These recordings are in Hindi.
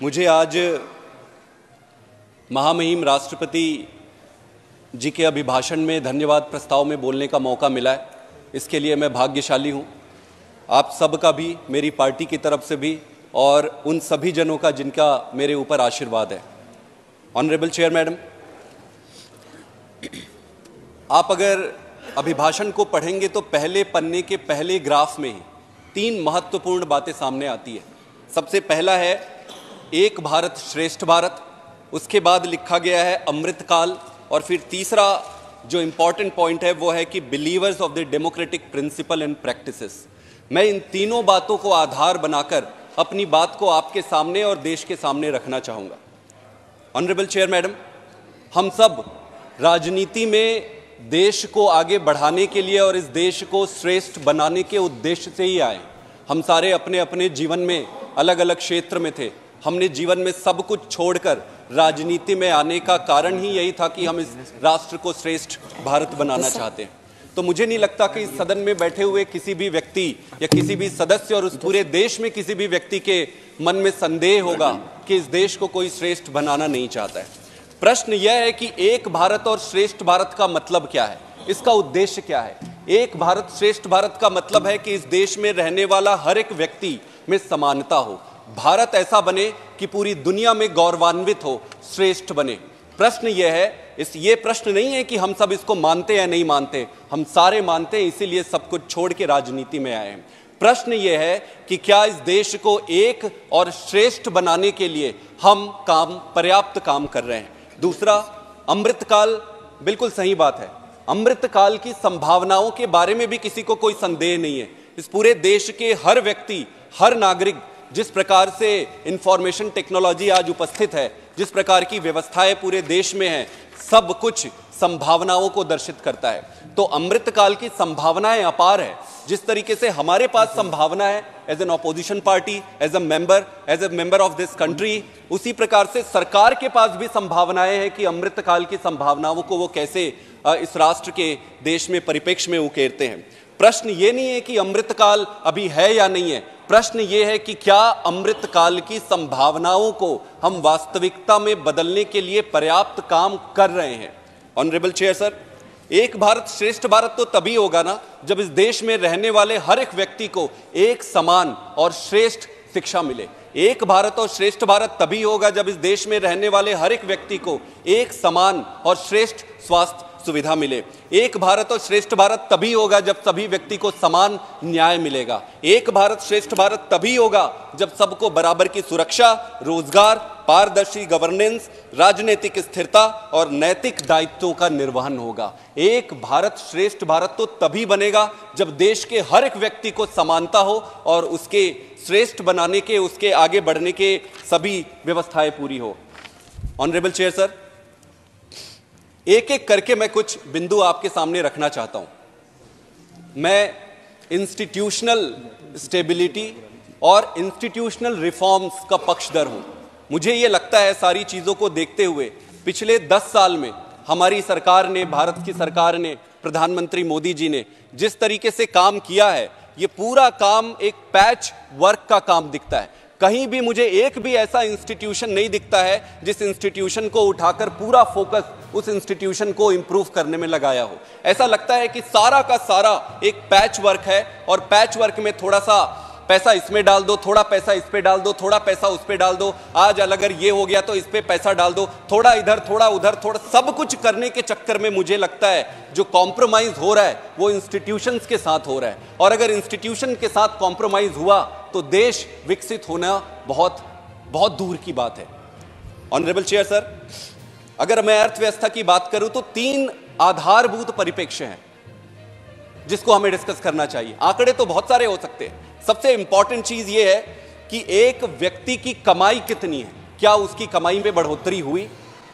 मुझे आज महामहिम राष्ट्रपति जी के अभिभाषण में धन्यवाद प्रस्ताव में बोलने का मौका मिला है। इसके लिए मैं भाग्यशाली हूँ। आप सब का भी, मेरी पार्टी की तरफ से भी और उन सभी जनों का जिनका मेरे ऊपर आशीर्वाद है। ऑनरेबल चेयर मैडम, आप अगर अभिभाषण को पढ़ेंगे तो पहले पन्ने के पहले ग्राफ में ही 3 महत्वपूर्ण बातें सामने आती है। सबसे पहला है एक भारत श्रेष्ठ भारत, उसके बाद लिखा गया है अमृतकाल, और फिर तीसरा जो इम्पॉर्टेंट पॉइंट है वो है कि believers of the democratic principle and practices. मैं इन तीनों बातों को आधार बनाकर अपनी बात को आपके सामने और देश के सामने रखना चाहूँगा। ऑनरेबल चेयर मैडम, हम सब राजनीति में देश को आगे बढ़ाने के लिए और इस देश को श्रेष्ठ बनाने के उद्देश्य से ही आए। हम सारे अपने अपने जीवन में अलग अलग क्षेत्र में थे। हमने जीवन में सब कुछ छोड़कर राजनीति में आने का कारण ही यही था कि हम इस राष्ट्र को श्रेष्ठ भारत बनाना चाहते हैं। तो मुझे नहीं लगता कि इस सदन में बैठे हुए किसी भी व्यक्ति या किसी भी सदस्य और उस पूरे देश में किसी भी व्यक्ति के मन में संदेह होगा कि इस देश को कोई श्रेष्ठ बनाना नहीं चाहता है। प्रश्न यह है कि एक भारत और श्रेष्ठ भारत का मतलब क्या है, इसका उद्देश्य क्या है। एक भारत श्रेष्ठ भारत का मतलब है कि इस देश में रहने वाला हर एक व्यक्ति में समानता हो, भारत ऐसा बने कि पूरी दुनिया में गौरवान्वित हो, श्रेष्ठ बने। प्रश्न यह है, ये प्रश्न नहीं है कि हम सब इसको मानते या नहीं मानते, हम सारे मानते हैं, इसीलिए सब कुछ छोड़ के राजनीति में आए हैं। प्रश्न यह है कि क्या इस देश को एक और श्रेष्ठ बनाने के लिए हम पर्याप्त काम कर रहे हैं। दूसरा, अमृतकाल, बिल्कुल सही बात है। अमृतकाल की संभावनाओं के बारे में भी किसी को कोई संदेह नहीं है। इस पूरे देश के हर व्यक्ति, हर नागरिक, जिस प्रकार से इंफॉर्मेशन टेक्नोलॉजी आज उपस्थित है, जिस प्रकार की व्यवस्थाएं पूरे देश में हैं, सब कुछ संभावनाओं को दर्शित करता है। तो अमृतकाल की संभावनाएं अपार है। जिस तरीके से हमारे पास संभावना है as an opposition party, as a member of this country, उसी प्रकार से सरकार के पास भी संभावनाएं हैं कि अमृतकाल की संभावनाओं को वो कैसे इस राष्ट्र के देश में परिप्रेक्ष्य में उकेरते हैं। प्रश्न ये नहीं है कि अमृतकाल अभी है या नहीं है, प्रश्न ये है कि क्या अमृतकाल की संभावनाओं को हम वास्तविकता में बदलने के लिए पर्याप्त काम कर रहे हैं। ऑनरेबल चेयर सर, एक भारत श्रेष्ठ भारत तो तभी होगा ना जब इस देश में रहने वाले हर एक व्यक्ति को एक समान और श्रेष्ठ शिक्षा मिले। एक भारत और श्रेष्ठ भारत तभी होगा जब इस देश में रहने वाले हर एक व्यक्ति को एक समान और श्रेष्ठ स्वास्थ्य सुविधा मिले। एक भारत और श्रेष्ठ भारत तभी होगा जब सभी व्यक्ति को समान न्याय मिलेगा। एक भारत श्रेष्ठ भारत तभी होगा जब सबको बराबर की सुरक्षा, रोजगार, पारदर्शी गवर्नेंस, राजनीतिक स्थिरता और नैतिक दायित्वों का निर्वहन होगा। एक भारत श्रेष्ठ भारत तो तभी बनेगा जब देश के हर एक व्यक्ति को समानता हो और उसके श्रेष्ठ बनाने के, उसके आगे बढ़ने के सभी व्यवस्थाएं पूरी हो। ऑनरेबल चेयर सर, एक एक करके मैं कुछ बिंदु आपके सामने रखना चाहता हूं। मैं इंस्टीट्यूशनल स्टेबिलिटी और इंस्टीट्यूशनल रिफॉर्म्स का पक्षधर हूं। मुझे ये लगता है सारी चीज़ों को देखते हुए पिछले 10 साल में हमारी सरकार ने, भारत की सरकार ने, प्रधानमंत्री मोदी जी ने जिस तरीके से काम किया है, ये पूरा काम एक पैच वर्क का काम दिखता है। कहीं भी मुझे एक भी ऐसा इंस्टीट्यूशन नहीं दिखता है जिस इंस्टीट्यूशन को उठाकर पूरा फोकस उस इंस्टीट्यूशन को इंप्रूव करने में लगाया हो। ऐसा लगता है कि सारा का सारा एक पैच वर्क है और पैच वर्क में थोड़ा सा पैसा इसमें डाल दो, थोड़ा पैसा इस पे डाल दो, थोड़ा पैसा उस पे डाल दो, आज अगर ये हो गया तो इस पे पैसा डाल दो, थोड़ा इधर थोड़ा उधर, थोड़ा सब कुछ करने के चक्कर में मुझे लगता है जो कॉम्प्रोमाइज हो रहा है वो इंस्टीट्यूशंस के साथ हो रहा है। और अगर इंस्टीट्यूशन के साथ कॉम्प्रोमाइज हुआ तो देश विकसित होना बहुत बहुत दूर की बात है। ऑनरेबल चेयर सर, अगर मैं अर्थव्यवस्था की बात करूं तो 3 आधारभूत परिप्रेक्ष्य हैं जिसको हमें डिस्कस करना चाहिए। आंकड़े तो बहुत सारे हो सकते हैं, सबसे इंपॉर्टेंट चीज यह है कि एक व्यक्ति की कमाई कितनी है, क्या उसकी कमाई में बढ़ोतरी हुई।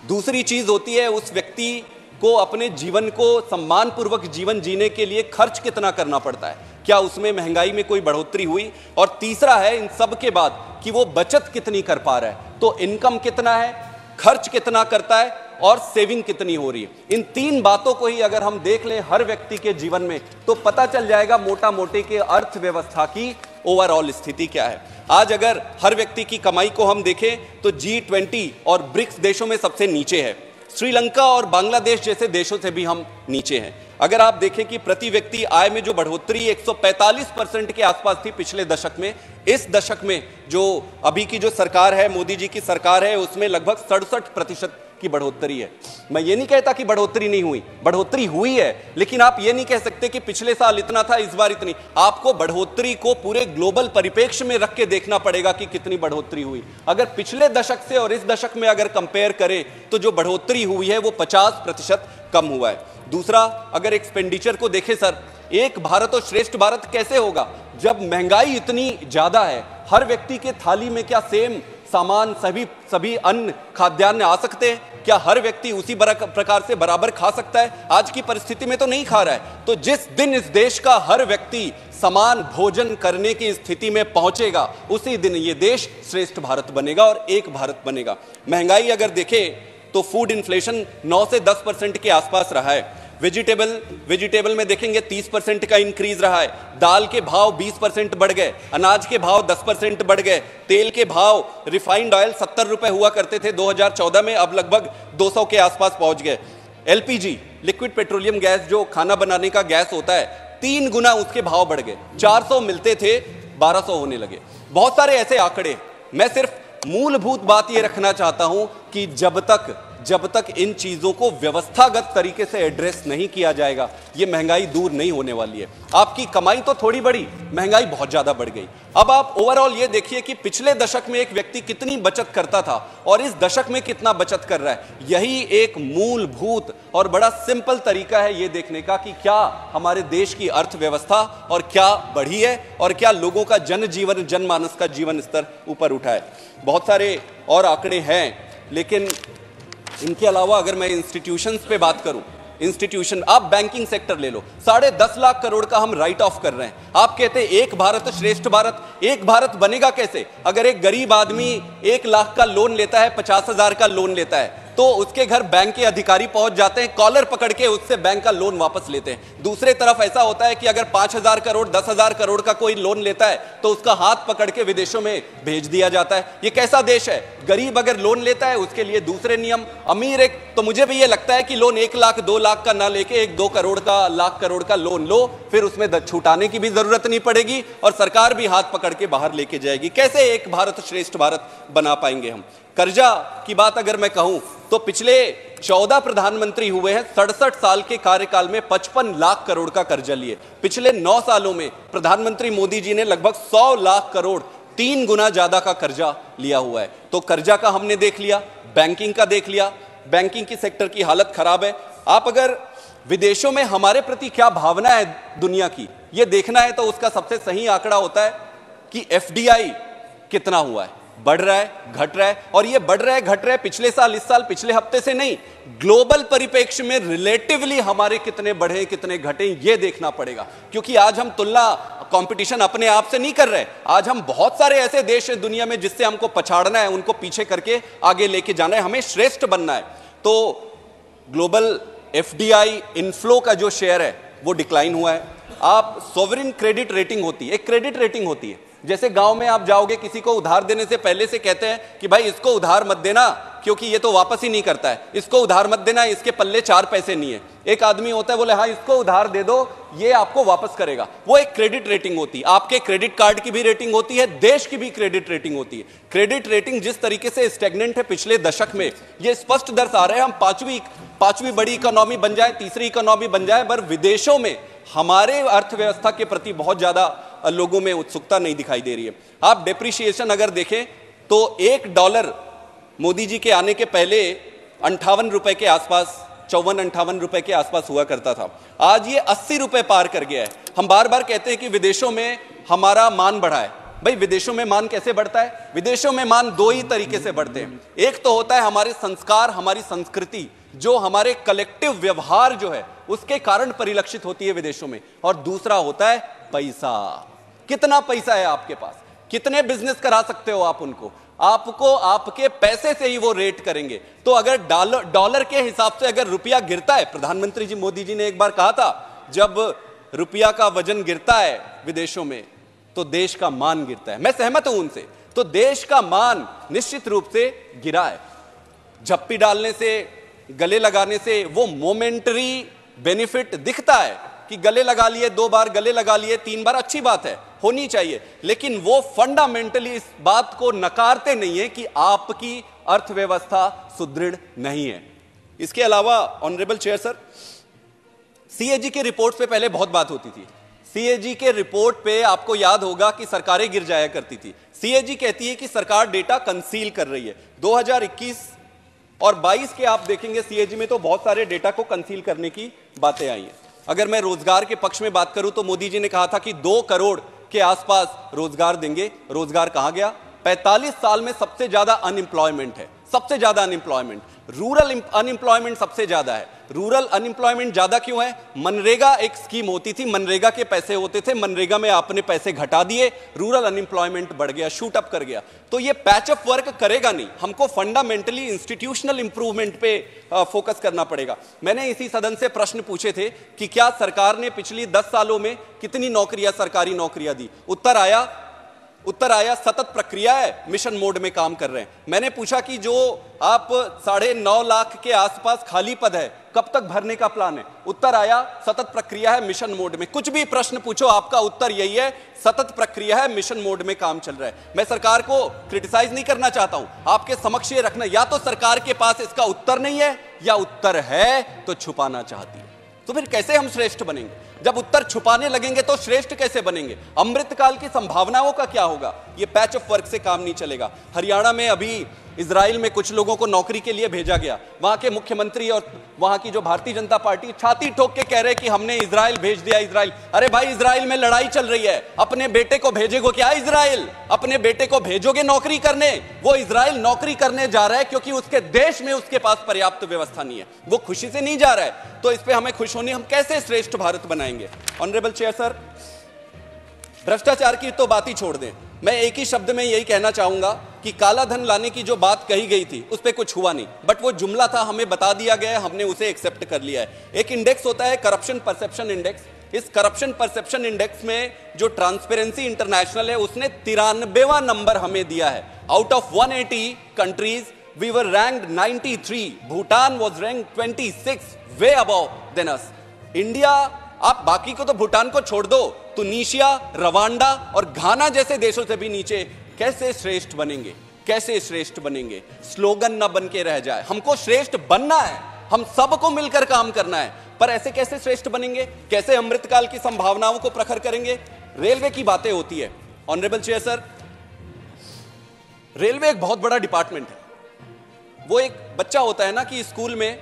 दूसरी चीज होती है उस व्यक्ति को अपने जीवन को सम्मानपूर्वक जीवन जीने के लिए खर्च कितना करना पड़ता है, क्या उसमें महंगाई में कोई बढ़ोतरी हुई। और तीसरा है इन सब के बाद कि वो बचत कितनी कर पा रहा है, तो इनकम कितना है, खर्च कितना करता है और सेविंग कितनी हो रही है। इन 3 बातों को ही अगर हम देख लें हर व्यक्ति के जीवन में तो पता चल जाएगा मोटा मोटी के अर्थव्यवस्था की ओवरऑल स्थिति क्या है। आज अगर हर व्यक्ति की कमाई को हम देखें तो G20 और ब्रिक्स देशों में सबसे नीचे है। श्रीलंका और बांग्लादेश जैसे देशों से भी हम नीचे हैं। अगर आप देखें कि प्रति व्यक्ति आय में जो बढ़ोतरी 145% के आसपास थी पिछले दशक में, इस दशक में जो अभी की जो सरकार है, मोदी जी की सरकार है, उसमें लगभग 67% की बढ़ोतरी है। मैं ये नहीं कहता कि बढ़ोतरी नहीं हुई, बढ़ोतरी हुई है, लेकिन आप ये नहीं कह सकते कि पिछले साल इतना था, इस बार इतनी। आपको बढ़ोतरी को पूरे ग्लोबल परिप्रेक्ष्य में रख के देखना पड़ेगा कि कितनी बढ़ोतरी हुई। अगर पिछले दशक से और इस दशक में अगर कंपेयर करें तो जो बढ़ोतरी हुई है वो 50% कम हुआ है। दूसरा, अगर एक्सपेंडिचर को देखें सर, एक भारत और श्रेष्ठ भारत कैसे होगा जब महंगाई इतनी ज्यादा है? हर व्यक्ति के थाली में क्या सेम सामान, सभी अन्न खाद्यान्न आ सकते हैं? क्या हर व्यक्ति उसी प्रकार से बराबर खा सकता है? आज की परिस्थिति में तो नहीं खा रहा है। तो जिस दिन इस देश का हर व्यक्ति समान भोजन करने की स्थिति में पहुंचेगा, उसी दिन ये देश श्रेष्ठ भारत बनेगा और एक भारत बनेगा। महंगाई अगर देखें तो फूड इन्फ्लेशन 9 से 10% के आसपास रहा है। वेजिटेबल में देखेंगे 30% का इंक्रीज रहा है। दाल के भाव 20% बढ़ गए, अनाज के भाव 10% बढ़ गए, तेल के भाव, रिफाइंड ऑयल 70 रुपए हुआ करते थे 2014 में, अब लगभग 200 के आसपास पहुंच गए। एलपीजी, लिक्विड पेट्रोलियम गैस, जो खाना बनाने का गैस होता है, 3 गुना उसके भाव बढ़ गए। 400 मिलते थे, 1200 होने लगे। बहुत सारे ऐसे आंकड़े। मैं सिर्फ मूलभूत बात यह रखना चाहता हूं कि जब तक इन चीजों को व्यवस्थागत तरीके से एड्रेस नहीं किया जाएगा, ये महंगाई दूर नहीं होने वाली है। आपकी कमाई तो थोड़ी बढ़ी, महंगाई बहुत ज्यादा बढ़ गई। अब आप ओवरऑल ये देखिए कि पिछले दशक में एक व्यक्ति कितनी बचत करता था और इस दशक में कितना बचत कर रहा है। यही एक मूलभूत और बड़ा सिंपल तरीका है ये देखने का कि क्या हमारे देश की अर्थव्यवस्था और क्या बढ़ी है और क्या लोगों का जनमानस का जीवन स्तर ऊपर उठा है। बहुत सारे और आंकड़े हैं, लेकिन इनके अलावा अगर मैं इंस्टीट्यूशंस पे बात करूं, इंस्टीट्यूशन, आप बैंकिंग सेक्टर ले लो, 10.5 लाख करोड़ का हम राइट ऑफ कर रहे हैं। आप कहते हैं एक भारत श्रेष्ठ भारत। एक भारत बनेगा कैसे? अगर एक गरीब आदमी 1 लाख का लोन लेता है, 50,000 का लोन लेता है, तो उसके घर बैंक के अधिकारी पहुंच जाते हैं, कॉलर पकड़ के उससे बैंक का लोन वापस लेते हैं। दूसरे तरफ ऐसा होता है कि अगर 5,000 करोड़ 10,000 करोड़ का कोई लोन लेता है तो उसका हाथ पकड़ के विदेशों में भेज दिया जाता है। ये कैसा देश है? गरीब अगर लोन लेता है उसके लिए दूसरे नियम, अमीर एक, तो मुझे भी ये लगता है कि लोन 1 लाख 2 लाख का ना लेके 1-2 करोड़ का, लाख करोड़ का लोन लो, फिर उसमें छूटाने की भी जरूरत नहीं पड़ेगी और सरकार भी हाथ पकड़ के बाहर लेके जाएगी। कैसे एक भारत श्रेष्ठ भारत बना पाएंगे हम? कर्जा की बात अगर मैं कहूं तो पिछले 14 प्रधानमंत्री हुए हैं, 67 साल के कार्यकाल में 55 लाख करोड़ का कर्जा लिए। पिछले 9 सालों में प्रधानमंत्री मोदी जी ने लगभग 100 लाख करोड़, 3 गुना ज्यादा का कर्जा लिया हुआ है। तो कर्जा का हमने देख लिया, बैंकिंग का देख लिया। बैंकिंग की सेक्टर की हालत खराब है। आप अगर विदेशों में हमारे प्रति क्या भावना है दुनिया की, ये देखना है तो उसका सबसे सही आंकड़ा होता है कि एफडीआई कितना हुआ है, बढ़ रहा है, घट रहा है। और ये बढ़ रहा है, घट रहा है पिछले साल, इस साल, पिछले हफ्ते से नहीं, ग्लोबल परिप्रेक्ष्य में रिलेटिवली हमारे कितने बढ़े, कितने घटे, ये देखना पड़ेगा। क्योंकि आज हम तुलना, कंपटीशन अपने आप से नहीं कर रहे। आज हम बहुत सारे ऐसे देश हैं दुनिया में जिससे हमको पछाड़ना है, उनको पीछे करके आगे लेके जाना है, हमें श्रेष्ठ बनना है। तो ग्लोबल एफडीआई इनफ्लो का जो शेयर है वो डिक्लाइन हुआ है। आप सॉवरिन क्रेडिट रेटिंग होती है, एक क्रेडिट रेटिंग होती है। जैसे गांव में आप जाओगे, किसी को उधार देने से पहले से कहते हैं कि भाई इसको उधार मत देना क्योंकि ये तो वापस ही नहीं करता है, इसको उधार मत देना, इसके पल्ले 4 पैसे नहीं है। एक आदमी होता है, बोले हाँ इसको उधार दे दो, ये आपको वापस करेगा। वो एक क्रेडिट रेटिंग होती है। आपके क्रेडिट कार्ड की भी रेटिंग होती है, देश की भी क्रेडिट रेटिंग होती है। क्रेडिट रेटिंग जिस तरीके से स्टेगनेंट है पिछले दशक में, ये स्पष्ट दर्शा रहे हैं हम पांचवी बड़ी इकोनॉमी बन जाए, तीसरी इकोनॉमी बन जाए, पर विदेशों में हमारे अर्थव्यवस्था के प्रति बहुत ज्यादा लोगों में उत्सुकता नहीं दिखाई दे रही है। आप डेप्रिसिएशन अगर देखें तो $1 मोदी जी के आने के पहले 58 रुपए के आसपास, 54-58 रुपए के आसपास हुआ करता था। आज ये 80 रुपए पार कर गया है। हम बार बार कहते हैं कि विदेशों में हमारा मान बढ़ा है। भाई विदेशों में मान कैसे बढ़ता है? विदेशों में मान 2 ही तरीके से बढ़ते हैं। एक तो होता है हमारे संस्कार, हमारी संस्कृति, जो हमारे कलेक्टिव व्यवहार जो है उसके कारण परिलक्षित होती है विदेशों में, और दूसरा होता है पैसा। कितना पैसा है आपके पास, कितने बिजनेस करा सकते हो आप उनको, आपको आपके पैसे से ही वो रेट करेंगे। तो अगर डॉलर के हिसाब से अगर रुपया गिरता है, प्रधानमंत्री जी मोदी जी ने एक बार कहा था, जब रुपया का वजन गिरता है विदेशों में तो देश का मान गिरता है। मैं सहमत हूं उनसे। तो देश का मान निश्चित रूप से गिरा है। झप्पी डालने से, गले लगाने से वो मोमेंटरी बेनिफिट दिखता है कि गले लगा लिए, 2 बार गले लगा लिए, 3 बार, अच्छी बात है, होनी चाहिए, लेकिन वो फंडामेंटली इस बात को नकारते नहीं है कि आपकी अर्थव्यवस्था सुदृढ़ नहीं है। इसके अलावा ऑनरेबल चेयर सर, सीएजी के रिपोर्ट पे पहले बहुत बात होती थी। सीएजी के रिपोर्ट पे आपको याद होगा कि सरकारें गिर जाया करती थी। सीएजी कहती है कि सरकार डेटा कंसील कर रही है। 2021 और 22 के आप देखेंगे सीएजी में तो बहुत सारे डेटा को कंसील करने की बातें आई हैं। अगर मैं रोजगार के पक्ष में बात करूं तो मोदी जी ने कहा था कि 2 करोड़ के आसपास रोजगार देंगे। रोजगार कहां गया? 45 साल में सबसे ज्यादा अनएम्प्लॉयमेंट है, सबसे ज्यादा अनएम्प्लॉयमेंट, रूरल अनएम्प्लॉयमेंट सबसे ज्यादा है। रूरल अनएम्प्लॉयमेंट ज्यादा क्यों है? मनरेगा एक स्कीम होती थी, मनरेगा के पैसे होते थे, मनरेगा में आपने पैसे घटा दिए, रूरल अनएम्प्लॉयमेंट बढ़ गया, शूट अप कर गया। तो ये पैचअप वर्क करेगा नहीं, हमको फंडामेंटली इंस्टीट्यूशनल इंप्रूवमेंट पे फोकस करना पड़ेगा। मैंने इसी सदन से प्रश्न पूछे थे कि क्या सरकार ने पिछली 10 सालों में कितनी नौकरियां, सरकारी नौकरियां दी? उत्तर आया सतत प्रक्रिया है, मिशन मोड में काम कर रहे हैं। मैंने पूछा कि जो आप 9.5 लाख के आसपास खाली पद है, कब तक भरने का प्लान है? उत्तर आया सतत प्रक्रिया है, मिशन मोड में। कुछ भी प्रश्न पूछो, आपका उत्तर यही है, सतत प्रक्रिया है, मिशन मोड में काम चल रहा है। मैं सरकार को क्रिटिसाइज नहीं करना चाहता हूं, आपके समक्ष ये रखना, या तो सरकार के पास इसका उत्तर नहीं है, या उत्तर है तो छुपाना चाहती है। तो फिर कैसे हम श्रेष्ठ बनेंगे? जब उत्तर छुपाने लगेंगे तो श्रेष्ठ कैसे बनेंगे? अमृतकाल की संभावनाओं का क्या होगा? ये पैच ऑफ वर्क से काम नहीं चलेगा। हरियाणा में अभी इजराइल में कुछ लोगों को नौकरी के लिए भेजा गया। वहां के मुख्यमंत्री और वहां की जो भारतीय जनता पार्टी छाती ठोक के कह रहे कि हमने इजराइल भेज दिया। इजराइल, अरे भाई इजराइल में लड़ाई चल रही है, अपने बेटे को भेजेगो क्या इजराइल? अपने बेटे को भेजोगे नौकरी करने? वो इजराइल नौकरी करने जा रहा है क्योंकि उसके देश में उसके पास पर्याप्त व्यवस्था नहीं है, वो खुशी से नहीं जा रहा है। तो इस पे हमें खुश होनी, हम कैसे श्रेष्ठ भारत बनाएंगे? ऑनरेबल चेयर सर, भ्रष्टाचार की तो बात ही छोड़ दें, मैं एक ही शब्द में यही कहना चाहूंगा कि काला धन लाने की जो बात कही गई थी उस पर कुछ हुआ नहीं, बट वो जुमला था, हमें बता दिया गया है, हमने उसे एक्सेप्ट कर लिया है। एक इंडेक्स होता है करप्शन परसेप्शन इंडेक्स। इस करप्शन परसेप्शन इंडेक्स में जो ट्रांसपेरेंसी इंटरनेशनल है उसने 93वां नंबर हमें दिया है। Out of 180 countries we were ranked 93। Bhutan was ranked 26, way above than us. India, आप बाकी को तो भूटान को छोड़ दो, तुनीशिया, रवांडा और घाना जैसे देशों से भी नीचे। कैसे श्रेष्ठ बनेंगे? कैसे श्रेष्ठ बनेंगे? स्लोगन ना बन के रह जाए, हमको श्रेष्ठ बनना है, हम सबको मिलकर काम करना है, पर ऐसे कैसे श्रेष्ठ बनेंगे? कैसे अमृतकाल की संभावनाओं को प्रखर करेंगे? रेलवे की बातें होती है ऑनरेबल चेयर सर, रेलवे एक बहुत बड़ा डिपार्टमेंट है। वो एक बच्चा होता है ना कि स्कूल में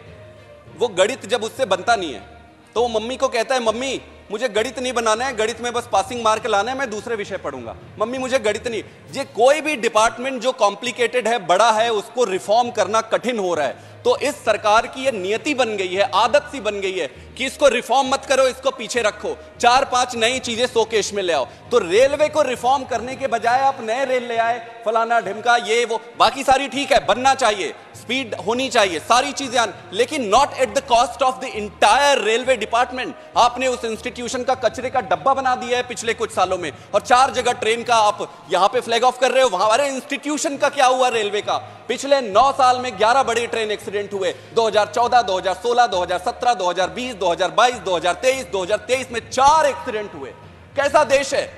वो गणित जब उससे बनता नहीं है तो वो मम्मी को कहता है, मम्मी मुझे गणित नहीं बनाना है, गणित में बस पासिंग मार्क लाना है, मैं दूसरे विषय पढ़ूंगा, मम्मी मुझे गणित नहीं। ये कोई भी डिपार्टमेंट जो कॉम्प्लिकेटेड है, बड़ा है, उसको रिफॉर्म करना कठिन हो रहा है। तो इस सरकार की ये नियति बन गई है, आदत सी बन गई है कि इसको रिफॉर्म मत करो, इसको पीछे रखो, 4-5 नई चीजें शोकेश में ले आओ। तो रेलवे को रिफॉर्म करने के बजाय आप नए रेल ले आए, फलाना ढिमका, ये वो, बाकी सारी ठीक है, बनना चाहिए, स्पीड होनी चाहिए, सारी चीजें, लेकिन not at the cost of the entire railway department. आपने उस इंस्टीट्यूशन का कचरे का डब्बा बना दिया है पिछले कुछ सालों में, और 4 जगह ट्रेन का आप यहां पे फ्लैग ऑफ कर रहे हो, वहां। अरे इंस्टीट्यूशन का क्या हुआ रेलवे का? पिछले 9 साल में 11 बड़े ट्रेन एक्सीडेंट हुए, 2014, 2016, 2017, 2020, 2022, 2023, 2023 में 4 एक्सीडेंट हुए। कैसा देश है?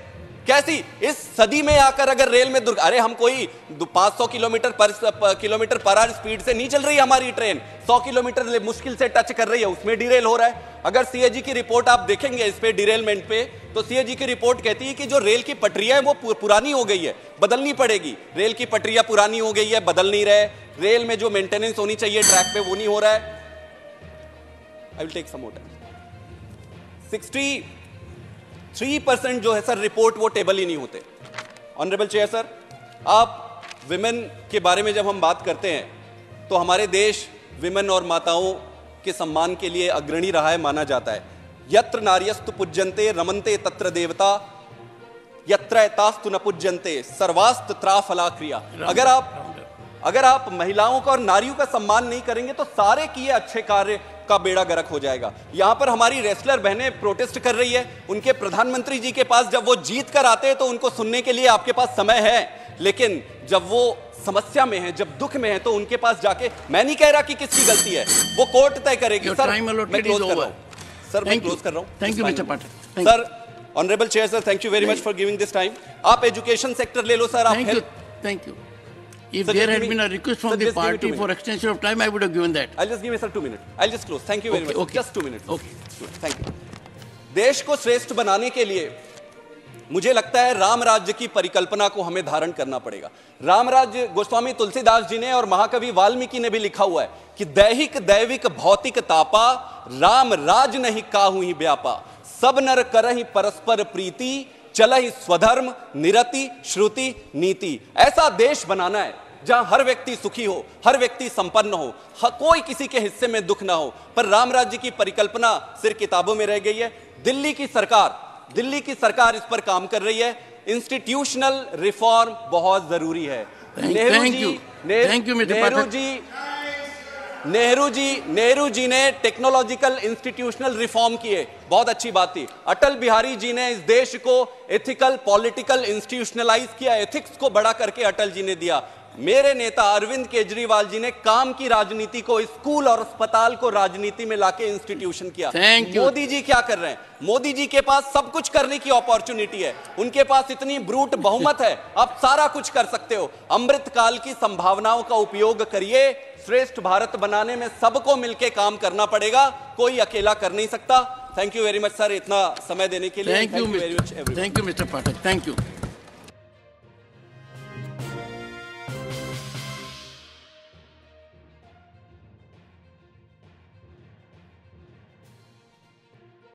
कैसी इस सदी में आकर अगर रेल में अरे हम कोई 500 किलोमीटर पर आवर स्पीड से नहीं चल रही हमारी ट्रेन, 100 किलोमीटर मुश्किल से टच कर रही है, उसमें डिरेल हो रहा है। अगर सीएजी की रिपोर्ट आप देखेंगे इस पे डिरेलमेंट पे, तो सीएजी की रिपोर्ट कहती है कि जो रेल की पटरियां है वो पुरानी हो गई है, बदलनी पड़ेगी। रेल की पटरियां पुरानी हो गई है, बदल नहीं रहे, रेल में जो मेंटेनेंस होनी चाहिए ट्रैक पे वो नहीं हो रहा है। I will take some more time. 63% जो है सर रिपोर्ट, वो टेबल ही नहीं होते। ऑनरेबल चेयर सर, आप विमेन के बारे में जब हम बात करते हैं तो हमारे देश विमेन और माताओं के सम्मान के लिए अग्रणी रहा है, माना जाता है। यत्र नार्यस्तु पूज्यन्ते रमन्ते तत्र देवता, यत्र एतास्तु न पूज्यन्ते सर्वास्त त्राफला क्रिया। अगर आप महिलाओं का और नारियों का सम्मान नहीं करेंगे तो सारे किए अच्छे कार्य का बेड़ा गर्क हो जाएगा। यहां पर हमारी रेसलर बहनें प्रोटेस्ट कर रही है, उनके प्रधानमंत्री जी के पास जब वो जीत कर आते हैं तो उनको सुनने के लिए आपके पास समय है, लेकिन जब वो समस्या में है, जब दुख में है, तो उनके पास जाके, मैं नहीं कह रहा कि किसकी गलती है, वो कोर्ट तय करेगी। सर मैं क्लोज कर रहा हूं, सर मैं क्लोज कर रहा हूं। Thank you mister Pathak. Sir, honourable chair sir, thank you very much for giving this time. आप एजुकेशन सेक्टर ले लो सर। आप thank you. If there had been a request from the party for extension of time, I would have given that. I'll just give me sir 2 minutes. I'll just close. Thank you very much. Okay. Just 2 minutes. Okay. Thank you. देश को श्रेष्ठ बनाने के लिए मुझे लगता है राम राज्य की परिकल्पना को हमें धारण करना पड़ेगा। राम राज्य गोस्वामी तुलसीदास जी ने और महाकवि वाल्मीकि ने भी लिखा हुआ है कि दैहिक दैविक भौतिक तापा, राम राज नहीं काहू ही व्यापा, सब नर करहि परस्पर प्रीति, चलहि स्वधर्म निरति श्रुति नीति। ऐसा देश बनाना है जहां हर व्यक्ति सुखी हो, हर व्यक्ति संपन्न हो, कोई किसी के हिस्से में दुख ना हो। पर राम राज्य की परिकल्पना सिर्फ किताबों में रह गई है। दिल्ली की सरकार इस पर काम कर रही है। इंस्टीट्यूशनल रिफॉर्म बहुत जरूरी है। नेहरू जी ने टेक्नोलॉजिकल इंस्टीट्यूशनल रिफॉर्म किए, बहुत अच्छी बात थी। अटल बिहारी जी ने इस देश को एथिकल पॉलिटिकल इंस्टीट्यूशनलाइज किया, एथिक्स को बड़ा करके अटल जी ने दिया। मेरे नेता अरविंद केजरीवाल जी ने काम की राजनीति को, स्कूल और अस्पताल को राजनीति में लाके इंस्टीट्यूशन किया। मोदी जी क्या कर रहे हैं? मोदी जी के पास सब कुछ करने की अपॉर्चुनिटी है, उनके पास इतनी ब्रूट बहुमत है, आप सारा कुछ कर सकते हो। अमृत काल की संभावनाओं का उपयोग करिए। श्रेष्ठ भारत बनाने में सबको मिलकर काम करना पड़ेगा, कोई अकेला कर नहीं सकता। Thank you very much sir, इतना समय देने के लिए। Thank you mister Pathak. Thank you.